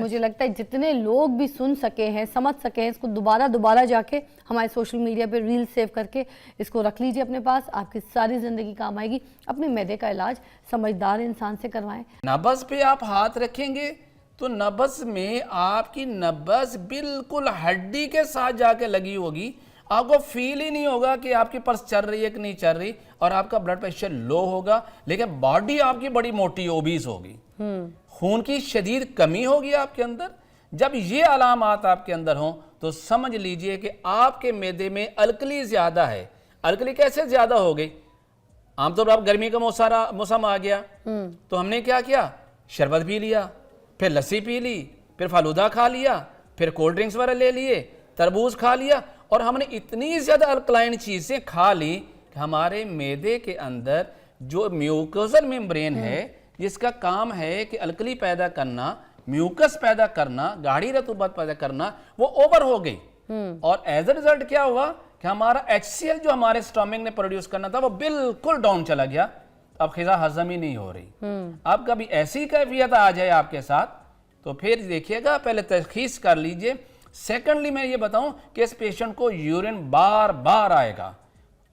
मुझे लगता है जितने लोग भी सुन सके हैं, समझ सके हैं, इसको दोबारा जाके हमारे सोशल मीडिया पे रील सेव करके इसको रख लीजिए अपने पास, आपकी सारी ज़िंदगी काम आएगी। अपने मैदे का इलाज समझदार इंसान से करवाएं। नब्ज़ पे आप हाथ रखेंगे तो नब्ज़ में आपकी नब्ज़ बिल्कुल हड्डी के साथ जाके लगी होगी, आपको फील ही नहीं होगा कि आपकी पर्स चल रही है कि नहीं चल रही, और आपका ब्लड प्रेशर लो होगा, लेकिन बॉडी आपकी बड़ी मोटी ओबीस होगी, खून की शदीद कमी होगी आपके अंदर। जब ये अलामात आपके अंदर हों तो समझ लीजिए कि आपके मैदे में अल्कली ज़्यादा है। अल्कली कैसे ज़्यादा हो गई? आमतौर पर आप गर्मी का मौसम आ गया तो हमने क्या किया, शरबत पी लिया, फिर लस्सी पी ली, फिर फालूदा खा लिया, फिर कोल्ड ड्रिंक्स वगैरह ले लिए, तरबूज खा लिया, और हमने इतनी ज़्यादा अल्कलाइन चीज़ें खा ली कि हमारे मैदे के अंदर जो म्यूकोजल मेम्ब्रेन है, जिसका काम है कि अल्कली पैदा करना, म्यूकस पैदा करना, गाढ़ी रतूबत पैदा करना, वो ओवर हो गई। और एज अ रिजल्ट क्या हुआ कि हमारा HCl जो हमारे स्टमक ने प्रोड्यूस करना था वो बिल्कुल डाउन चला गया। अब ग़िज़ा हजम ही नहीं हो रही। अब कभी ऐसी कैफियत आ जाए आपके साथ तो फिर देखिएगा, पहले तशख़ीस कर लीजिए। सेकेंडली मैं ये बताऊं कि इस पेशेंट को यूरिन बार बार आएगा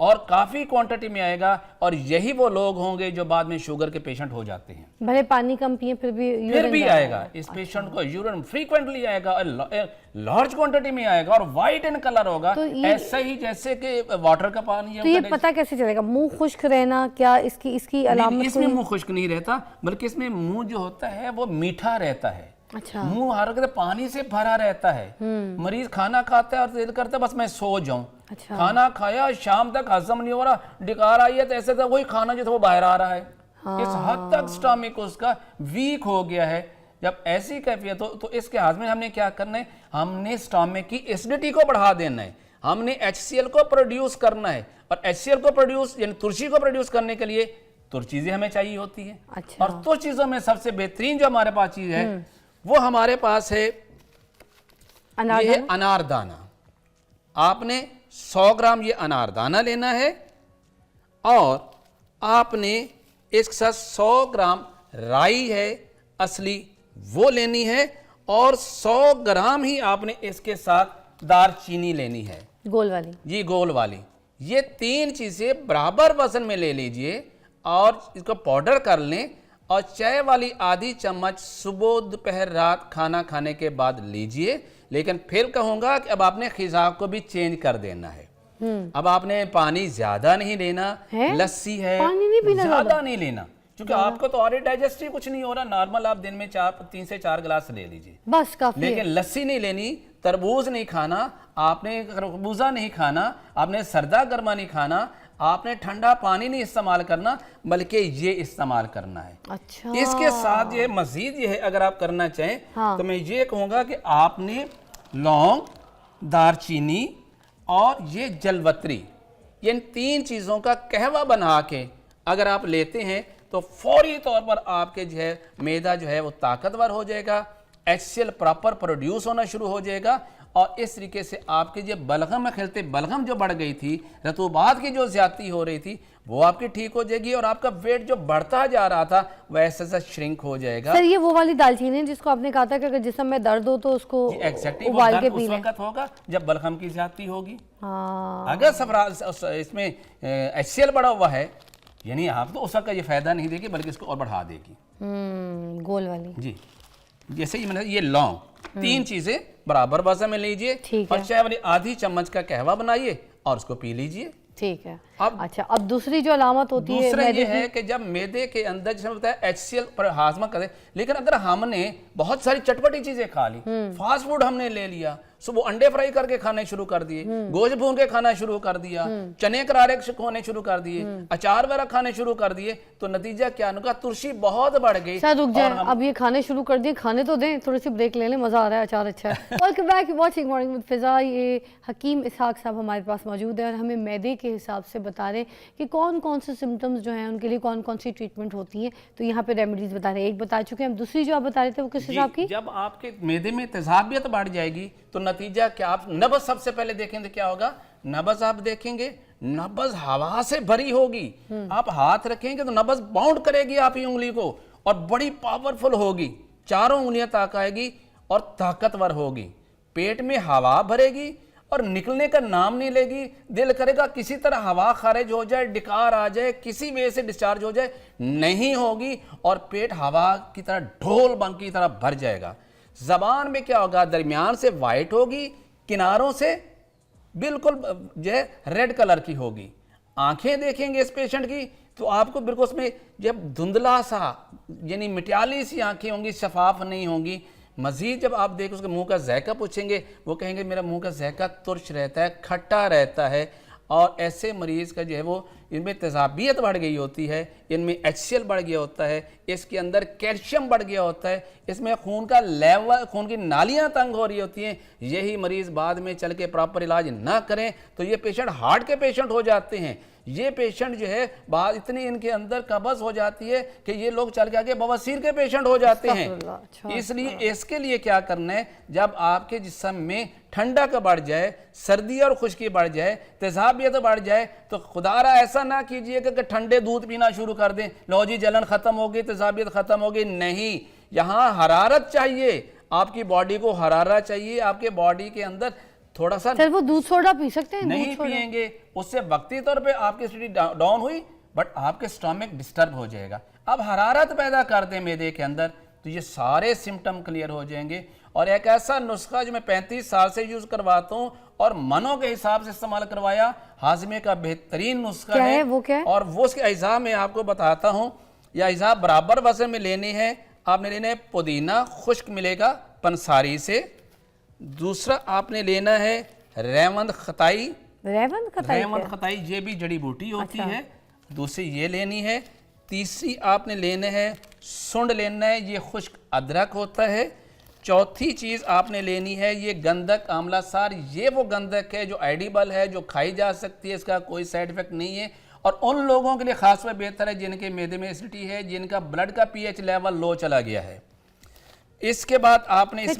और काफ़ी क्वांटिटी में आएगा, और यही वो लोग होंगे जो बाद में शुगर के पेशेंट हो जाते हैं। भले पानी कम पिए फिर भी आएगा इस पेशेंट को यूरिन फ्रीक्वेंटली आएगा, लार्ज क्वांटिटी में आएगा, और वाइट इन कलर होगा, तो ऐसा ही जैसे कि वाटर का पानी है। तो ये पता कैसे चलेगा? मुंह खुश्क रहना क्या इसकी अलामत? इसमें मुंह खुश्क नहीं रहता, बल्कि इसमें मुंह जो होता है वो मीठा रहता है। अच्छा। मुंह हर वक्त पानी से भरा रहता है। मरीज खाना खाता है और दिल करता है बस मैं सो जाऊं। अच्छा। खाना खाया, शाम तक हजम नहीं हो रहा, डकार आई है, तो ऐसे तो वही खाना जो था वो बाहर आ रहा है। इस हद तक स्टमक उसका वीक हो गया है। जब ऐसी कैफियत हो तो इसके हाथ में हमने क्या करना है, हमने स्टमक की एसिडिटी को बढ़ा देना है, हमने HCl को प्रोड्यूस करना है, और HCl को प्रोड्यूस यानी तुलसी को प्रोड्यूस करने के लिए तुर चीजें हमें चाहिए होती है। अच्छा। और तुर चीजों में सबसे बेहतरीन जो हमारे पास चीज है वो हमारे पास है ये है अनारदाना। आपने 100 ग्राम ये अनारदाना लेना है, और आपने इसके साथ 100 ग्राम राई है असली वो लेनी है, और 100 ग्राम ही आपने इसके साथ दालचीनी लेनी है, गोल वाली जी, गोल वाली। ये 3 चीजें बराबर वजन में ले लीजिए और इसको पाउडर कर लें, और चाय वाली आधी चम्मच सुबह दोपहर रात खाना खाने के बाद लीजिए। लेकिन फिर कहूंगा कि अब आपने ग़िज़ा को भी चेंज कर देना है। अब आपने पानी ज्यादा नहीं लेना, लस्सी है पानी नहीं पीना, ज्यादा नहीं लेना, क्योंकि आपको तो और डाइजेस्टिव कुछ नहीं हो रहा। नॉर्मल आप दिन में 3 से 4 गिलास ले लीजिए, बस काफी। लेकिन लस्सी नहीं लेनी, तरबूज नहीं खाना, आपने खरबूजा नहीं खाना, आपने सर्दा गर्मा नहीं खाना, आपने ठंडा पानी नहीं इस्तेमाल करना, बल्कि ये इस्तेमाल करना है। अच्छा। इसके साथ ये मजीद ये है, अगर आप करना चाहें तो मैं ये कहूँगा कि आपने लौंग, दालचीनी और ये जलवत्री, इन 3 चीज़ों का कहवा बना के अगर आप लेते हैं तो फौरी तौर पर आपके जो है मैदा जो है वो ताकतवर हो जाएगा, HCl प्रॉपर प्रोड्यूस होना शुरू हो जाएगा, और इस तरीके से आपके जो बलगम में खिलते बलगम जो बढ़ गई थी, रतूबात की जो ज्यादती हो रही थी, वो आपकी ठीक हो जाएगी, और आपका वेट जो बढ़ता जा रहा था वैसे से श्रिंक हो जाएगा। सर ये वो वाली दालचीनी जिसको आपने कहा था कि अगर जिस्म में दर्द हो तो उसको उबाल के पी लें। उस वक्त होगा जब बलगम की ज्यादती होगी। हाँ। अगर इसमें HCl बढ़ा हुआ है, यानी आप तो उसका ये फायदा नहीं देगी बल्कि इसको और बढ़ा देगी। गोल वाली जी। जैसे ही मैंने ये लौंग, 3 चीजें बराबर वजन में लीजिए, और चाय वाली आधी चम्मच का कहवा बनाइए और उसको पी लीजिए। ठीक है। अब अच्छा, अब दूसरी जो अलामत होती है, दूसरा ये है कि जब मैदे के अंदर जैसे बताया HCl पर हाजमा करे, लेकिन अगर हमने बहुत सारी चटपटी चीजें खा ली, फास्ट फूड हमने ले लिया, सुबह अंडे फ्राई करके खाने शुरू कर दिए, गोश्त भून के खाना शुरू कर दिया, चने करारे खाने शुरू कर दिए, अचार वगैरह खाने शुरू कर दिए, तो नतीजा क्या होगा, तुलसी बहुत बढ़ गई। सर रुक जाए, अब ये खाने शुरू कर दिए, खाने तो दें, थोड़ी सी ब्रेक ले लें, मजा आ रहा है, अचार अच्छा है। Welcome back watching morning with Fiza. ये हकीम इसहाक साहब हमारे पास मौजूद है और हमें मैदे के हिसाब से बता रहे कि कौन कौन से सिम्टम्स जो हैं उनके लिए कौन कौन सी ट्रीटमेंट होती है। तो यहाँ पे रेमेडीज बता रहे हैं, एक बता चुके हैं, हम दूसरी जो आप बता रहे थे वो किस हिसाब की? जब आपके मैदे में तेजाबियत बढ़ जाएगी तो नतीजा क्या, आप नब्ज सबसे पहले देखेंगे क्या होगा, नब्ज आप देखेंगे, नब्ज हवा से भरी होगी, आप हाथ रखेंगे तो नब्ज बाउंड करेगी आपकी उंगली को और बड़ी पावरफुल होगी, चारों उंगलियां तक आएगी, और ताकतवर होगी, पेट में हवा भरेगी और निकलने का नाम नहीं लेगी। दिल करेगा किसी तरह हवा खारिज हो जाए, डिकार आ जाए, किसी वजह से डिस्चार्ज हो जाए, नहीं होगी और पेट हवा की तरह ढोल बन की तरह भर जाएगा। जबान में क्या होगा, दरमियान से वाइट होगी, किनारों से बिल्कुल जो है रेड कलर की होगी। आंखें देखेंगे इस पेशेंट की तो आपको बिल्कुल उसमें जब धुंधला सा यानी मिट्याली सी आंखें होंगी, शफाफ नहीं होंगी। मजीद जब आप देखें उसके मुंह का जायका पूछेंगे, वो कहेंगे मेरा मुंह का जायका तुर्श रहता है, खट्टा रहता है। और ऐसे मरीज़ का जो है वो इनमें तेज़ाबियत बढ़ गई होती है, इनमें HCl बढ़ गया होता है, इसके अंदर कैल्शियम बढ़ गया होता है, इसमें खून का लेवल, खून की नालियां तंग हो रही होती हैं। यही मरीज़ बाद में चल के प्रॉपर इलाज ना करें तो ये पेशेंट हार्ट के पेशेंट हो जाते हैं। ये पेशेंट जो है बाद इतनी इनके अंदर कब्ज़ हो जाती है कि ये लोग चल के आगे बवासीर के पेशेंट हो जाते हैं। इसलिए इसके लिए क्या करना है, जब आपके जिस्म में ठंडक बढ़ जाए, सर्दी और खुश्की बढ़ जाए, तेज़ाबियत बढ़ जाए, तो खुदारा ऐसा ना कीजिएगा कि ठंडे दूध पीना शुरू कर दें, लो जी जलन ख़त्म होगी, तेज़ाबियत ख़त्म होगी। नहीं, यहाँ हरारत चाहिए, आपकी बॉडी को हरारत चाहिए। आपके बॉडी के अंदर थोड़ा सा सर वो दूध सोडा पी सकते हैं? नहीं पिएंगे, उससे वक्ती तौर पे आपकी एसिडिटी डाउन हुई, बट आपके स्टमक डिस्टर्ब हो जाएगा। अब हरारत पैदा कर दें मैदे के अंदर तो ये सारे सिम्टम क्लियर हो जाएंगे। और एक ऐसा नुस्खा जो मैं 35 साल से यूज करवाता हूँ और मनों के हिसाब से इस्तेमाल करवाया, हाजमे का बेहतरीन नुस्खा है। वो क्या है? और वो उसके अज्जा मैं आपको बताता हूँ। यह अज्जा बराबर वजन में लेने हैं। आपने लेना है पुदीना, खुश्क मिलेगा पंसारी से। दूसरा आपने लेना है रेवंद खताई। रेवंद खताई ये भी जड़ी बूटी होती है। दूसरी ये लेनी है। तीसरी आपने लेना है सुंड लेना है, ये खुश्क अदरक होता है। चौथी चीज़ आपने लेनी है ये गंधक आंवला सार। ये वो गंधक है जो एडिबल है, जो खाई जा सकती है, इसका कोई साइड इफेक्ट नहीं है और उन लोगों के लिए खास में बेहतर है जिनके मैदे में एसिडिटी है, जिनका ब्लड का पीएच लेवल लो चला गया है। इसके बाद आपने इसमें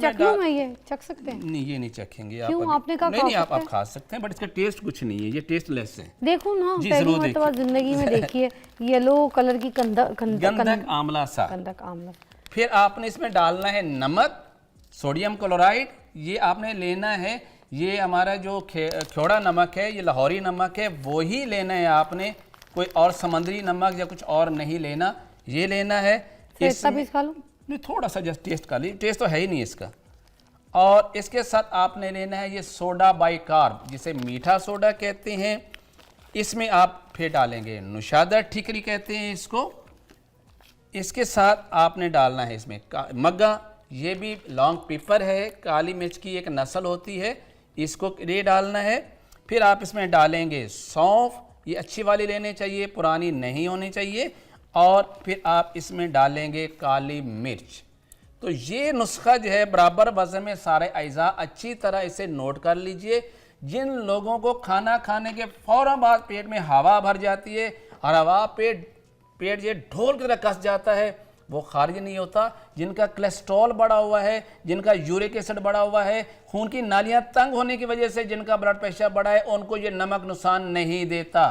ये चख सकते हैं? नहीं, ये नहीं चखेंगे आप। क्यों? आपने कहा नहीं, आप खा सकते हैं, बट इसका टेस्ट कुछ नहीं है, ये टेस्टलेस है। देखो ना, पहली मर्तबा जिंदगी में देखिए येलो कलर की गंधक आंवला सा। गंधक आंवला। फिर आपने इसमें डालना है नमक, सोडियम क्लोराइड। ये आपने लेना है, ये हमारा जो खेड़ा नमक है, ये लाहौरी नमक है, वो ही लेना है आपने। कोई और समुद्री नमक या कुछ और नहीं लेना, ये लेना है। इसमें खा लो नहीं, थोड़ा सा जस्ट टेस्ट कर लीजिए, टेस्ट तो है ही नहीं इसका। और इसके साथ आपने लेना है ये सोडा बाइकार्ब, जिसे मीठा सोडा कहते हैं। इसमें आप फिर डालेंगे नुशादा ठिकरी कहते हैं इसको। इसके साथ आपने डालना है इसमें मग्गा, ये भी लॉन्ग पेपर है, काली मिर्च की एक नस्ल होती है, इसको ये डालना है। फिर आप इसमें डालेंगे सौंफ, ये अच्छी वाली लेनी चाहिए, पुरानी नहीं होनी चाहिए। और फिर आप इसमें डालेंगे काली मिर्च। तो ये नुस्खा जो है बराबर वजन में सारे अज्जा, अच्छी तरह इसे नोट कर लीजिए। जिन लोगों को खाना खाने के फ़ौरन बाद पेट में हवा भर जाती है और हवा पेट ये ढोल की तरह कस जाता है, वो खारिज नहीं होता। जिनका कोलेस्ट्रॉल बढ़ा हुआ है, जिनका यूरिक एसिड बढ़ा हुआ है, खून की नालियाँ तंग होने की वजह से जिनका ब्लड प्रेशर बढ़ा है, उनको ये नमक नुकसान नहीं देता।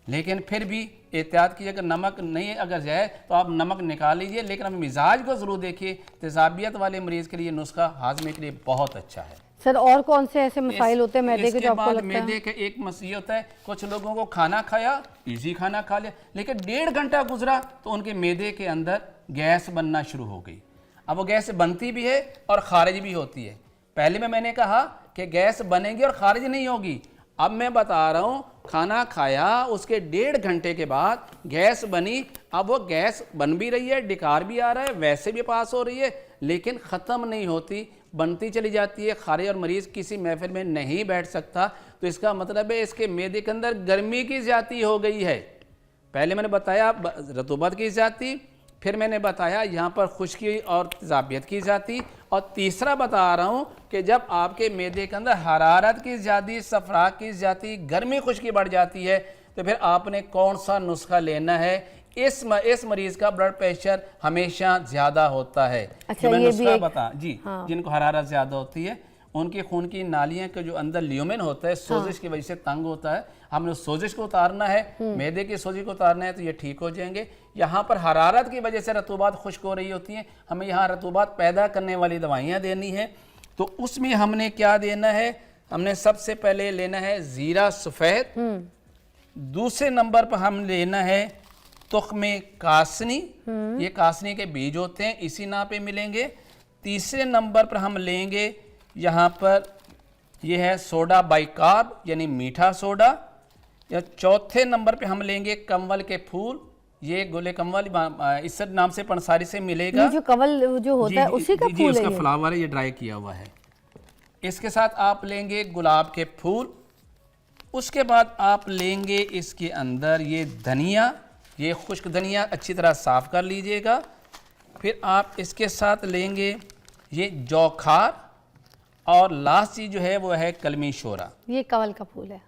लेकिन फिर भी एहतियात कीजिए, अगर नमक नहीं अगर जाए तो आप नमक निकाल लीजिए, लेकिन अब मिजाज को ज़रूर देखिए। तेज़ाबियत वाले मरीज़ के लिए नुस्खा हाजमे के लिए बहुत अच्छा है। सर और कौन से ऐसे मसाइल होते हैं मैदे के जो आपको लगता है? मैदे के एक मसला होता है, कुछ लोगों को खाना खाया, इजी खाना खा लिया, लेकिन 1.5 घंटा गुजरा तो उनके मैदे के अंदर गैस बनना शुरू हो गई। अब वो गैस बनती भी है और खारिज भी होती है। पहले में मैंने कहा कि गैस बनेगी और खारिज नहीं होगी। अब मैं बता रहा हूँ, खाना खाया उसके 1.5 घंटे के बाद गैस बनी। अब वो गैस बन भी रही है, डिकार भी आ रहा है, वैसे भी पास हो रही है, लेकिन ख़त्म नहीं होती, बनती चली जाती है। खारिज और मरीज़ किसी महफिल में नहीं बैठ सकता। तो इसका मतलब है इसके मैदे के अंदर गर्मी की ज़्यादती हो गई है। पहले मैंने बताया रतूबत की ज़्यादती, फिर मैंने बताया यहाँ पर खुश्की और तेज़ाबियत की ज़्यादती, और तीसरा बता रहा हूँ कि जब आपके मैदे के अंदर हरारत की ज़्यादती, सफरा की ज़्यादती, गर्मी खुश्की बढ़ जाती है, तो फिर आपने कौन सा नुस्खा लेना है। इस मरीज़ का ब्लड प्रेशर हमेशा ज़्यादा होता है। अच्छा, मैं ये नुस्खा भी बता जी। हाँ। जिनको हरारत ज़्यादा होती है उनके खून की नालियां के जो अंदर ल्यूमेन होता है सोजिश की वजह से तंग होता है, हमने उस सोजिश को उतारना है, मैदे की सोजिश को उतारना है, तो ये ठीक हो जाएंगे। यहाँ पर हरारत की वजह से रतूबात खुश्क हो रही होती हैं, हमें यहाँ रतूबात पैदा करने वाली दवाइयाँ देनी है। तो उसमें हमने क्या देना है, हमने सबसे पहले लेना है ज़ीरा सफ़ेद, दूसरे नंबर पर हम लेना है तुख्मे कासनी, ये कासनी के बीज होते हैं, इसी नाम पे मिलेंगे। तीसरे नंबर पर हम लेंगे यहाँ पर ये है सोडा बाइकार्ब यानी मीठा सोडा। या चौथे नंबर पे हम लेंगे कंवल के फूल, ये गोले कंवल इस नाम से पंसारी से मिलेगा। ये जो कंवल जो होता है उसी का फूल है, उसका फ्लावर है, ये ड्राई किया हुआ है। इसके साथ आप लेंगे गुलाब के फूल। उसके बाद आप लेंगे इसके अंदर ये धनिया, ये खुश्क धनिया अच्छी तरह साफ कर लीजिएगा। फिर आप इसके साथ लेंगे ये जौखार, और लास्ट चीज जो है वो है कलमी शोरा, ये कंवल का फूल है।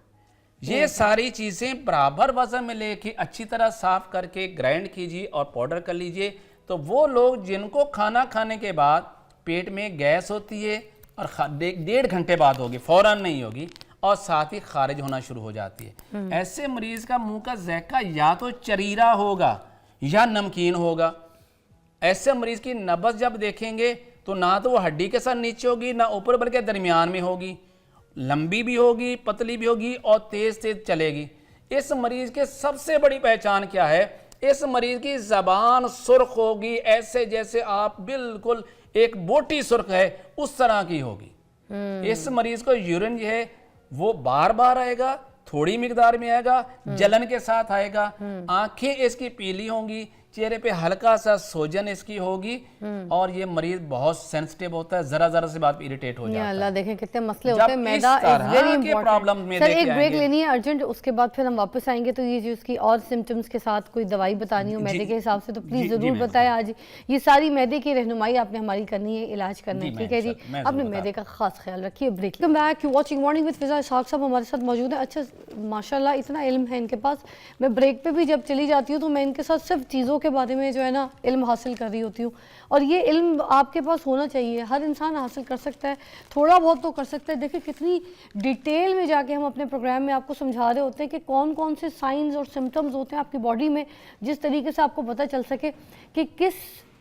ये सारी चीज़ें बराबर वजन में लेके अच्छी तरह साफ करके ग्राइंड कीजिए और पाउडर कर लीजिए। तो वो लोग जिनको खाना खाने के बाद पेट में गैस होती है और 1.5 घंटे बाद होगी, फौरन नहीं होगी, और साथ ही खारिज होना शुरू हो जाती है, ऐसे मरीज का मुंह का ज़ायका या तो चरीरा होगा या नमकीन होगा। ऐसे मरीज की नब्ज़ जब देखेंगे तो ना तो वो हड्डी के साथ नीचे होगी, ना ऊपर बल्कि दरमियान में होगी, लंबी भी होगी, पतली भी होगी और तेज तेज चलेगी। इस मरीज के सबसे बड़ी पहचान क्या है, इस मरीज की जबान सुर्ख होगी, ऐसे जैसे आप बिल्कुल एक बोटी सुर्ख है उस तरह की होगी। इस मरीज को यूरिन जो है वो बार बार आएगा, थोड़ी मिकदार में आएगा, जलन के साथ आएगा, आंखें इसकी पीली होंगी, चेहरे पे हल्का सा सोजन इसकी होगी, और ये मरीज बहुत सेंसिटिव होता है, जरा जरा से बात इरिटेट हो जाता है। अल्लाह देखें कितने मसले होते हैं, मैदा इज वेरी इंपॉर्टेंट। सर एक ब्रेक लेनी है अर्जेंट, उसके बाद फिर हम वापस आएंगे। तो ये जो इसकी और सिम्टम्स के साथ कोई दवाई बतानी हो मैदे के हिसाब से तो प्लीज जरूर बताएं। आज ये सारी मैदे की रहनुमाई आपने हमारी करनी है, इलाज करना है, ठीक है जी। अपने मैदे का खास ख्याल रखिए। Break come back, you watching morning with Fiza. Ishaq साहब हमारे साथ मौजूद है। अच्छा माशाल्लाह इतना इल्म है इनके पास, मैं ब्रेक पे भी जब चली जाती हूँ तो मैं इनके साथ सिर्फ चीज़ों के बारे में जो है ना इल्म हासिल कर रही होती हूँ, और ये इल्म आपके पास होना चाहिए, हर इंसान हासिल कर सकता है, थोड़ा बहुत तो कर सकता है। देखिए कितनी डिटेल में जाके हम अपने प्रोग्राम में आपको समझा रहे होते हैं कि कौन कौन से साइंस और सिम्टम्स होते हैं आपकी बॉडी में, जिस तरीके से आपको पता चल सके कि किस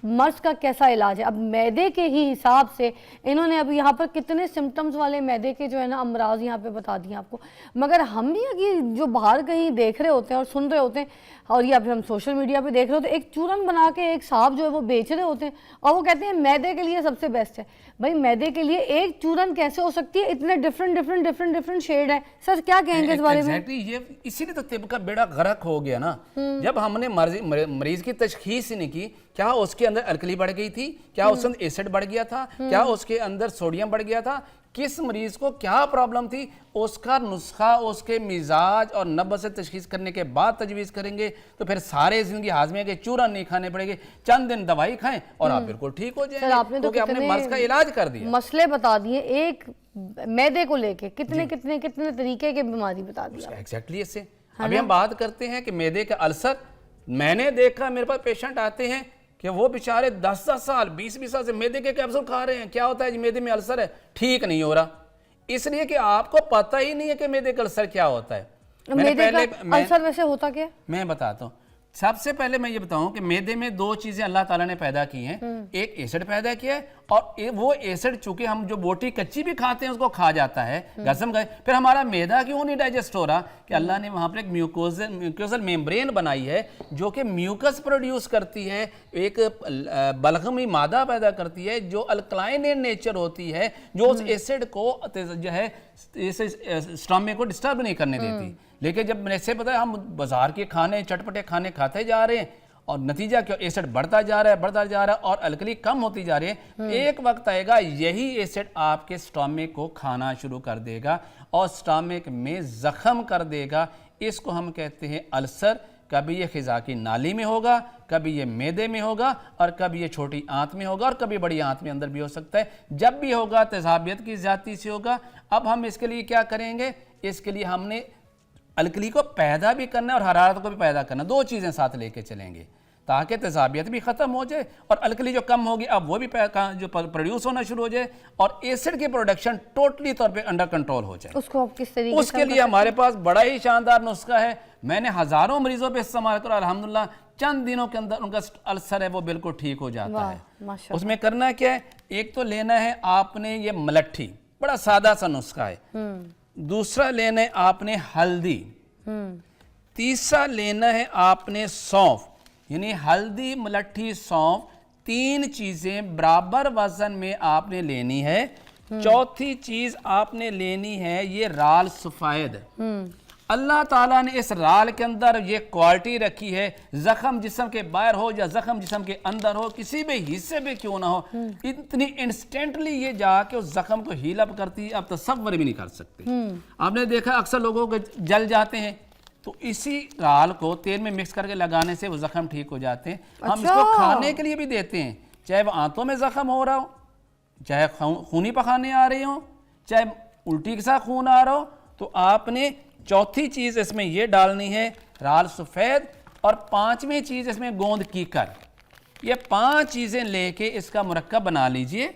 मर्ज का कैसा इलाज है। अब मैदे के ही हिसाब से इन्होंने अभी यहाँ पर कितने सिम्टम्स वाले मैदे के जो है ना अमराज यहाँ पे बता दिए आपको, मगर हम भी अगर जो बाहर कहीं देख रहे होते हैं और सुन रहे होते हैं, और या फिर हम सोशल मीडिया पे देख रहे होते हैं, एक चूरन बना के एक साहब जो है वो बेच रहे होते हैं और वो कहते हैं मैदे के लिए सबसे बेस्ट है। भाई मैदे के लिए एक चूरन कैसे हो सकती है, इतने डिफरेंट शेड है। सर क्या कहेंगे इस बारे में? ये इसीलिए तो तिब का बेड़ा गर्क हो गया ना। जब हमने मरीज की तशखीस ही नहीं की, क्या उसके अंदर अल्कली बढ़ गई थी, क्या उसके अंदर एसिड बढ़ गया था, क्या उसके अंदर सोडियम बढ़ गया था, किस मरीज को क्या प्रॉब्लम थी, उसका नुस्खा उसके मिजाज और नब्ज से तशखीस करने के बाद तजवीज़ करेंगे। तो फिर सारे जिंदगी हाजमे के चूरन नहीं खाने पड़ेंगे, चंद दिन दवाई खाएं और आप बिल्कुल ठीक हो जाएंगे। आपने तो आपने मर्ज का इलाज कर दिया, मसले बता दिए, एक मैदे को लेके कितने तरीके की बीमारी बता दी एग्जैक्टली इससे। अभी हम बात करते हैं कि मैदे का अल्सर। मैंने देखा मेरे पास पेशेंट आते हैं कि वो बेचारे 10-10 साल 20-20 साल से मैदे के कैप्सूल खा रहे हैं, क्या होता है जी मैदे में अल्सर है, ठीक नहीं हो रहा, इसलिए कि आपको पता ही नहीं है कि मैदे का अल्सर क्या होता है। मैदे का अल्सर वैसे होता क्या? मैं बताता हूँ। सबसे पहले मैं ये बताऊं कि मैदे में दो चीजें अल्लाह ताला ने पैदा की हैं, एक एसिड पैदा किया है, और वो एसिड चूंकि हम जो बोटी कच्ची भी खाते हैं उसको खा जाता है, गसम गए, फिर हमारा मैदा क्यों नहीं डाइजेस्ट हो रहा कि अल्लाह ने वहां पर एक म्यूकोसल मेम्ब्रेन बनाई है जो कि म्यूकस प्रोड्यूस करती है, एक बलगमी मादा पैदा करती है जो अल्कलाइन इन नेचर होती है, जो उस एसिड को जो है स्टमक को डिस्टर्ब नहीं करने देती। लेकिन जब मैंने ऐसे बताया हम बाजार के खाने चटपटे खाने खाते जा रहे हैं और नतीजा क्या, एसिड बढ़ता जा रहा है और अल्कली कम होती जा रही है। एक वक्त आएगा यही एसिड आपके स्टमक को खाना शुरू कर देगा और स्टमक में जख्म कर देगा। इसको हम कहते हैं अल्सर। कभी ये खिजा की नाली में होगा, कभी ये मैदे में होगा, और कभी ये छोटी आंत में होगा, और कभी बड़ी आंत में अंदर भी हो सकता है। जब भी होगा तेजाबियत की ज्यादती से होगा। अब हम इसके लिए क्या करेंगे, इसके लिए हमने अल्कली को पैदा भी करना है और हरारत को भी पैदा करना, दो चीज़ें साथ लेके चलेंगे। ताकि तेजाबियत भी ख़त्म हो जाए और अल्कली जो कम होगी अब वो भी जो प्रोड्यूस होना शुरू हो जाए और एसिड की प्रोडक्शन टोटली तौर पे अंडर कंट्रोल हो जाए। उसको आप किस तरीके उसके लिए हमारे पास बड़ा ही शानदार नुस्खा है। मैंने हज़ारों मरीजों पे इस्तेमाल करा, अल्हम्दुलिल्लाह चंद दिनों के अंदर उनका अल्सर है वो बिल्कुल ठीक हो जाता है। माशाल्लाह। उसमें करना क्या है, एक तो लेना है आपने ये मलट्ठी, बड़ा सादा सा नुस्खा है। दूसरा लेना है आपने हल्दी। तीसरा लेना है आपने सौंफ, यानी हल्दी, मलट्ठी, सौंफ, 3 चीजें बराबर वजन में आपने लेनी है। चौथी चीज आपने लेनी है ये राल सफेद। अल्लाह ताला ने इस राल के अंदर ये क्वालिटी रखी है, जख्म जिस्म के बाहर हो या जख्म जिस्म के अंदर हो, किसी भी हिस्से में क्यों ना हो, इतनी इंस्टेंटली ये जाके उस जख्म को हील अप करती है, आप तसव्वुर भी नहीं कर सकते। आपने देखा अक्सर लोगों को जल जाते हैं, तो इसी राल को तेल में मिक्स करके लगाने से वो जख्म ठीक हो जाते हैं। हम इसको खाने के लिए भी देते हैं, चाहे वो आंतों में जख्म हो रहा हो, चाहे खूनी पखाने आ रही हो, चाहे उल्टी के साथ खून आ रहा हो, तो आपने चौथी चीज़ इसमें ये डालनी है राल सफ़ेद, और 5वीं चीज़ इसमें गोंद कीकर। ये 5 चीज़ें लेके इसका मुरक्कब बना लीजिए,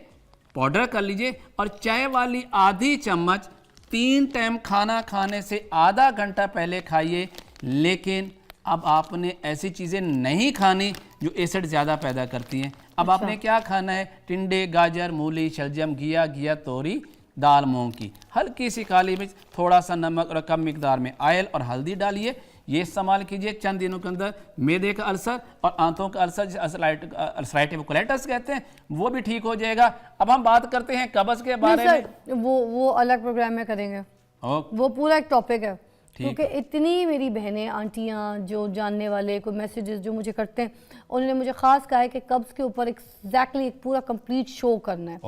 पाउडर कर लीजिए, और चाय वाली आधी चम्मच 3 टाइम खाना खाने से आधा घंटा पहले खाइए। लेकिन अब आपने ऐसी चीज़ें नहीं खानी जो एसिड ज़्यादा पैदा करती हैं। अब आपने क्या खाना है, टिंडे, गाजर, मूली, शलजम, घिया, तोरी, दाल मूंग की, हल्की सी काली मिर्च, थोड़ा सा नमक और कम मिकदार में ऑयल और हल्दी डालिए। ये इस्तेमाल कीजिए। चंद दिनों के अंदर मैदे का अल्सर और आंतों का अल्सर, अल्सराइटिस कोलाइटिस कहते हैं, वो भी ठीक हो जाएगा। अब हम बात करते हैं कब्ज़ के बारे में। वो अलग प्रोग्राम में करेंगे, वो पूरा एक टॉपिक है, क्योंकि इतनी मेरी बहनें, आंटियां जो जानने वाले कोई मैसेजेस जो मुझे करते हैं, उन्होंने मुझे ख़ास कहा है कि कब्ज़ के ऊपर एग्जैक्टली एक पूरा कंप्लीट शो करना है।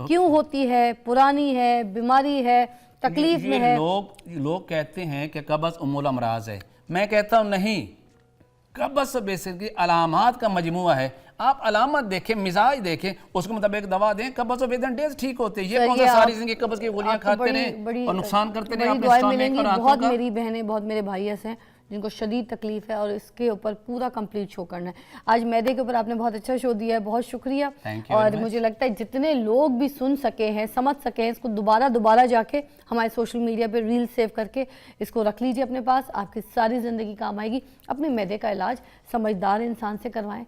क्यों होती है, पुरानी है, बीमारी है, तकलीफ में है। लोग कहते हैं कि कब्ज़ उम्मुल अमराज है। मैं कहता हूँ नहीं, कब्ज़ बेसिकली अलामात का मजमुआ है। आप अलामत देखें, मिजाज देखें, उसके मुताबिक दवा दें, कब्ज़ विद इन डेज ठीक होते हैं। ये कौन सा सारी जिंदगी कब्ज़ की गोलियां खाते रहे और नुकसान करते रहे अपने स्टमक और आंतों बहुत का। मेरी बहनें, बहुत मेरे भाई ऐसे हैं जिनको शदीद तकलीफ है, और इसके ऊपर पूरा कंप्लीट शो करना है। आज मैदे के ऊपर आपने बहुत अच्छा शो दिया है, बहुत शुक्रिया। और मुझे लगता है जितने लोग भी सुन सके हैं, समझ सके हैं, इसको दोबारा जाके हमारे सोशल मीडिया पे रील सेव करके इसको रख लीजिए अपने पास, आपकी सारी ज़िंदगी काम आएगी। अपने मैदे का इलाज समझदार इंसान से करवाएं,